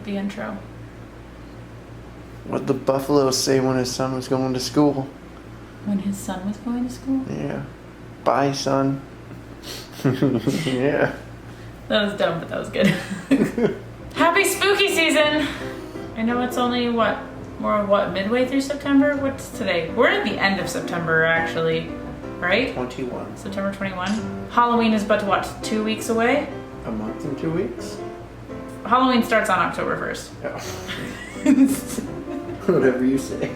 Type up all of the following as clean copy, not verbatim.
the intro. What'd the buffalo say when his son was going to school? When his son was going to school? Yeah. Bye, son. Yeah. That was dumb, but that was good. Happy spooky season! I know it's only what? We're midway through September? What's today? We're at the end of September, actually. Right? 21. September 21. Halloween is but what, 2 weeks away? A month and 2 weeks? Halloween starts on October 1st. Yeah. Whatever you say.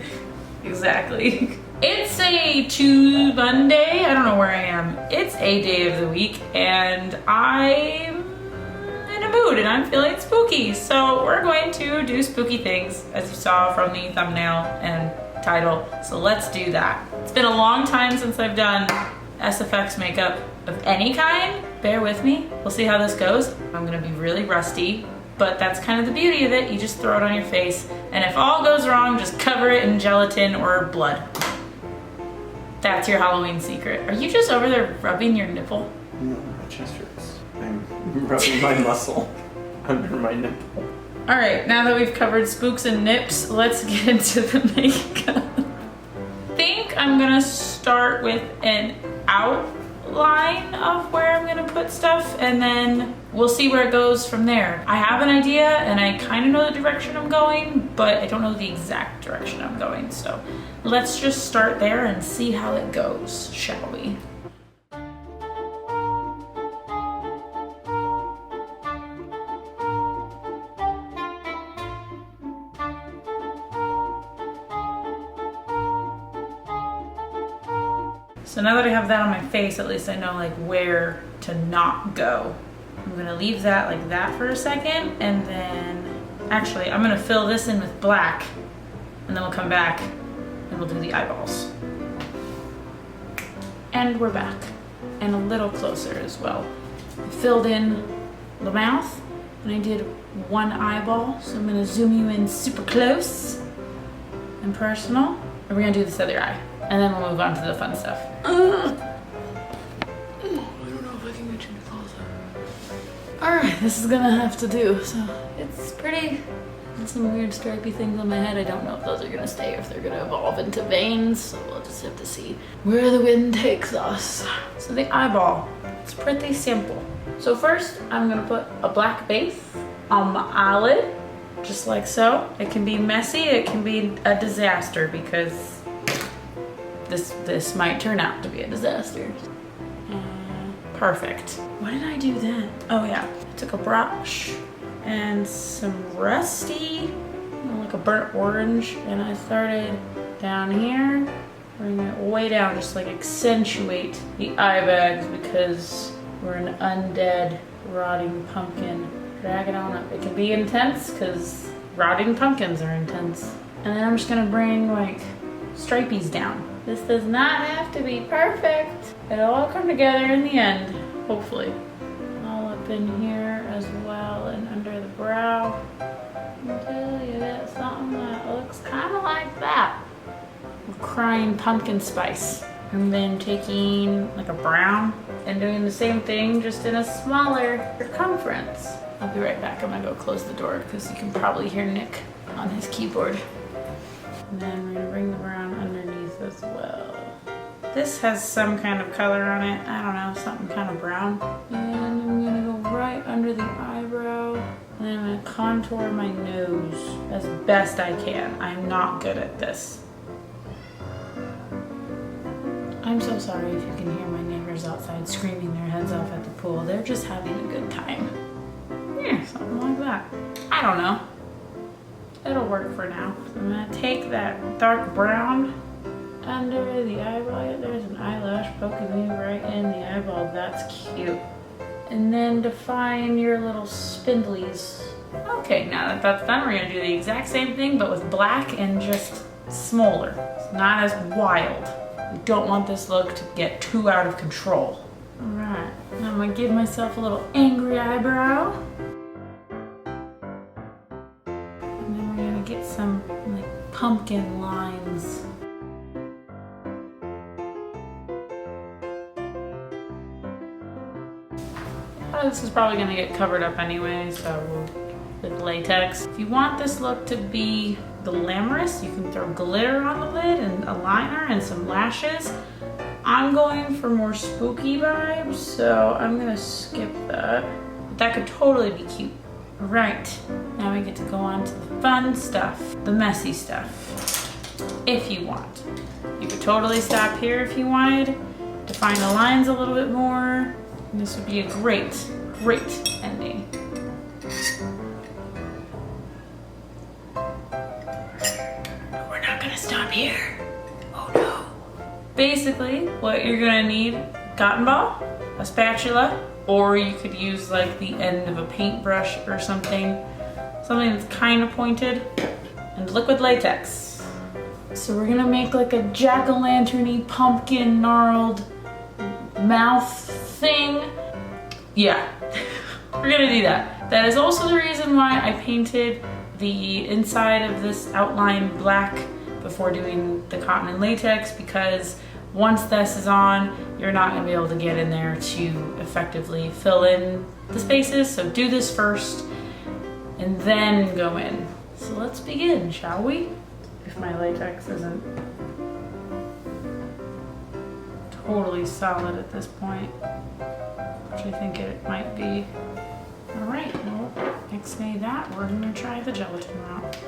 Exactly. It's a Monday. I don't know where I am. It's a day of the week, and I'm in a mood, and I'm feeling spooky. So we're going to do spooky things, as you saw from the thumbnail and title. So let's do that. It's been a long time since I've done SFX makeup of any kind. Bear with me. We'll see how this goes. I'm gonna be really rusty, but that's kind of the beauty of it. You just throw it on your face, and if all goes wrong, just cover it in gelatin or blood. That's your Halloween secret. Are you just over there rubbing your nipple? No, my chest hurts. I'm rubbing my muscle under my nipple. All right, now that we've covered spooks and nips, let's get into the makeup. I think I'm gonna start with an outline of where I'm gonna put stuff, and then we'll see where it goes from there. I have an idea, and I kind of know the direction I'm going, but I don't know the exact direction I'm going, so let's just start there and see how it goes, shall we? So now that I have that on my face, at least I know like where to not go. I'm gonna leave that like that for a second, and then actually I'm gonna fill this in with black, and then we'll come back and we'll do the eyeballs. And we're back, and a little closer as well. I filled in the mouth, and I did one eyeball, so I'm gonna zoom you in super close and personal. And we're gonna do this other eye, and then we'll move on to the fun stuff. I don't know if I can get you to closer. Alright, this is gonna have to do. So it's pretty, there's some weird stripy things on my head. I don't know if those are gonna stay or if they're gonna evolve into veins. So we'll just have to see where the wind takes us. So the eyeball, it's pretty simple. So first I'm gonna put a black base on my eyelid, just like so. It can be messy, it can be a disaster, because this might turn out to be a disaster. Perfect. What did I do then? Oh yeah, I took a brush and some rusty, like a burnt orange, and I started down here, bring it way down, just like accentuate the eye bags, because we're an undead rotting pumpkin. Drag it on up. It can be intense because rotting pumpkins are intense. And then I'm just gonna bring like stripies down. This does not have to be perfect. It'll all come together in the end, hopefully. All up in here as well, and under the brow. Until you get something that looks kind of like that. Crying pumpkin spice. And then taking like a brown and doing the same thing, just in a smaller circumference. I'll be right back. I'm gonna go close the door because you can probably hear Nick on his keyboard. And then we're gonna bring the brown underneath as well. This has some kind of color on it. I don't know, something kind of brown. And I'm gonna go right under the eyebrow. And then I'm gonna contour my nose as best I can. I'm not good at this. I'm so sorry if you can hear my neighbors outside screaming their heads off at the pool. They're just having a good time. Yeah, something like that. I don't know. It'll work for now. So I'm gonna take that dark brown under the eyeball. There's an eyelash poking me right in the eyeball. That's cute. And then define your little spindlies. Okay, now that that's done, we're gonna do the exact same thing, but with black and just smaller. It's not as wild. We don't want this look to get too out of control. All right, now I'm gonna give myself a little angry eyebrow. And then we're gonna get some like pumpkin lines. This is probably gonna get covered up anyway, so with latex. If you want this look to be glamorous, you can throw glitter on the lid and a liner and some lashes. I'm going for more spooky vibes, so I'm gonna skip that. But that could totally be cute. All right, now we get to go on to the fun stuff, the messy stuff, if you want. You could totally stop here if you wanted, define the lines a little bit more, and this would be a great, great ending. We're not gonna stop here. Oh no. Basically, what you're gonna need, cotton ball, a spatula, or you could use like the end of a paintbrush or something that's kind of pointed, and liquid latex. So we're gonna make like a jack-o'-lantern-y pumpkin gnarled mouth thing. Yeah, we're gonna do that. That is also the reason why I painted the inside of this outline black before doing the cotton and latex, because once this is on, you're not gonna be able to get in there to effectively fill in the spaces. So do this first and then go in. So let's begin, shall we? If my latex isn't totally solid at this point, which I think it might be. All right, well, next day that, we're gonna try the gelatin route.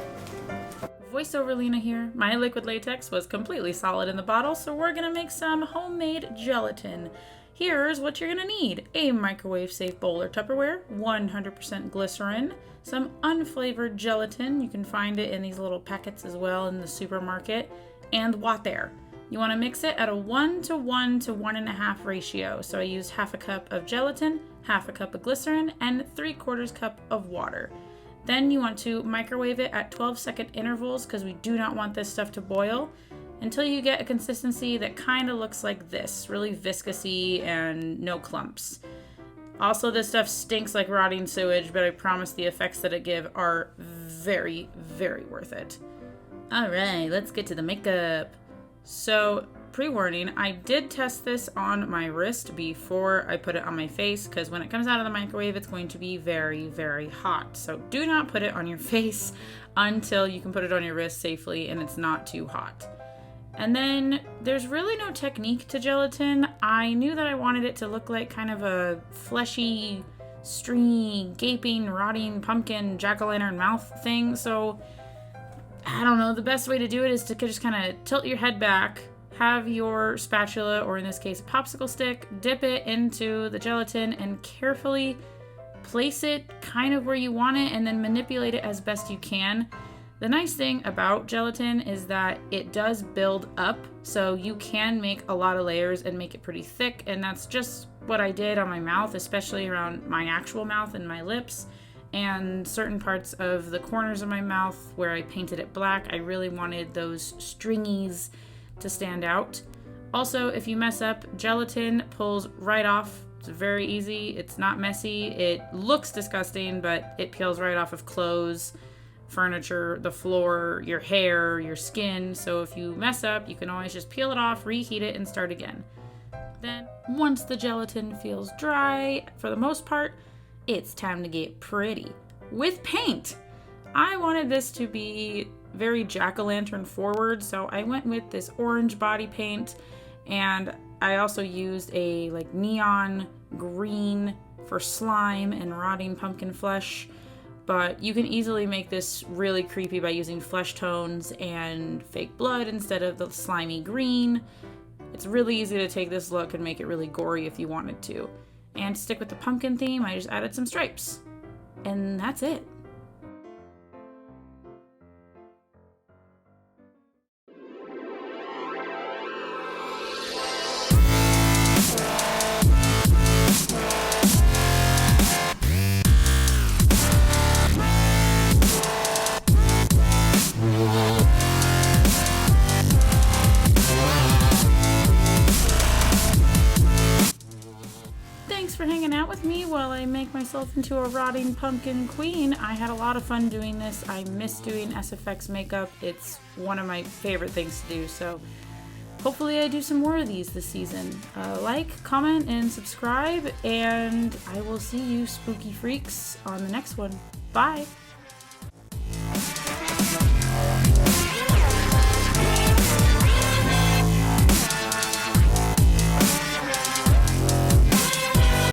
Voiceover Lena here. My liquid latex was completely solid in the bottle, so we're gonna make some homemade gelatin. Here's what you're gonna need: a microwave safe bowl or Tupperware, 100% glycerin, some unflavored gelatin, you can find it in these little packets as well in the supermarket, and water. You wanna mix it at a 1:1 to 1.5 ratio. So I used half a cup of gelatin, half a cup of glycerin, and 3/4 cup of water. Then you want to microwave it at 12-second intervals, because we do not want this stuff to boil, until you get a consistency that kind of looks like this, really viscousy and no clumps. Also, this stuff stinks like rotting sewage, but I promise the effects that it gives are very, very worth it. All right, let's get to the makeup. So, pre-warning, I did test this on my wrist before I put it on my face, because when it comes out of the microwave, it's going to be very, very hot. So do not put it on your face until you can put it on your wrist safely and it's not too hot. And then there's really no technique to gelatin. I knew that I wanted it to look like kind of a fleshy, stringy, gaping, rotting pumpkin jack-o'-lantern mouth thing. So I don't know, the best way to do it is to just kind of tilt your head back, have your spatula, or in this case a popsicle stick, dip it into the gelatin and carefully place it kind of where you want it, and then manipulate it as best you can. The nice thing about gelatin is that it does build up, so you can make a lot of layers and make it pretty thick, and that's just what I did on my mouth, especially around my actual mouth and my lips, and certain parts of the corners of my mouth where I painted it black. I really wanted those stringies to stand out. Also, if you mess up, gelatin pulls right off. It's very easy. It's not messy. It looks disgusting, but it peels right off of clothes, furniture, the floor, your hair, your skin. So if you mess up, you can always just peel it off, reheat it, and start again. Then, once the gelatin feels dry, for the most part, it's time to get pretty with paint. I wanted this to be very jack-o'-lantern forward, so I went with this orange body paint, and I also used a like neon green for slime and rotting pumpkin flesh. But you can easily make this really creepy by using flesh tones and fake blood instead of the slimy green. It's really easy to take this look and make it really gory if you wanted to. And to stick with the pumpkin theme, I just added some stripes. And that's it. Thanks for hanging out with me while I make myself into a rotting pumpkin queen. I had a lot of fun doing this. I miss doing SFX makeup. It's one of my favorite things to do, so hopefully I do some more of these this season. Like, comment, and subscribe, and I will see you spooky freaks on the next one. Bye!